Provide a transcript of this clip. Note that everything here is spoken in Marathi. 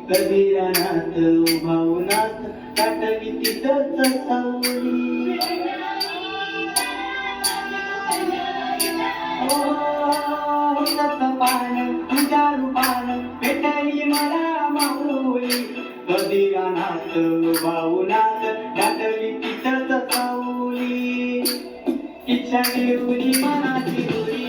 कधी रानात उभा उन्हात दाटली तिथंच सावली. पान तुझ्या रूपान भेटली मला माऊली. कधी रानात उभा उन्हात दाटली तिथंच सावली. इच्छा देऊनी मनाची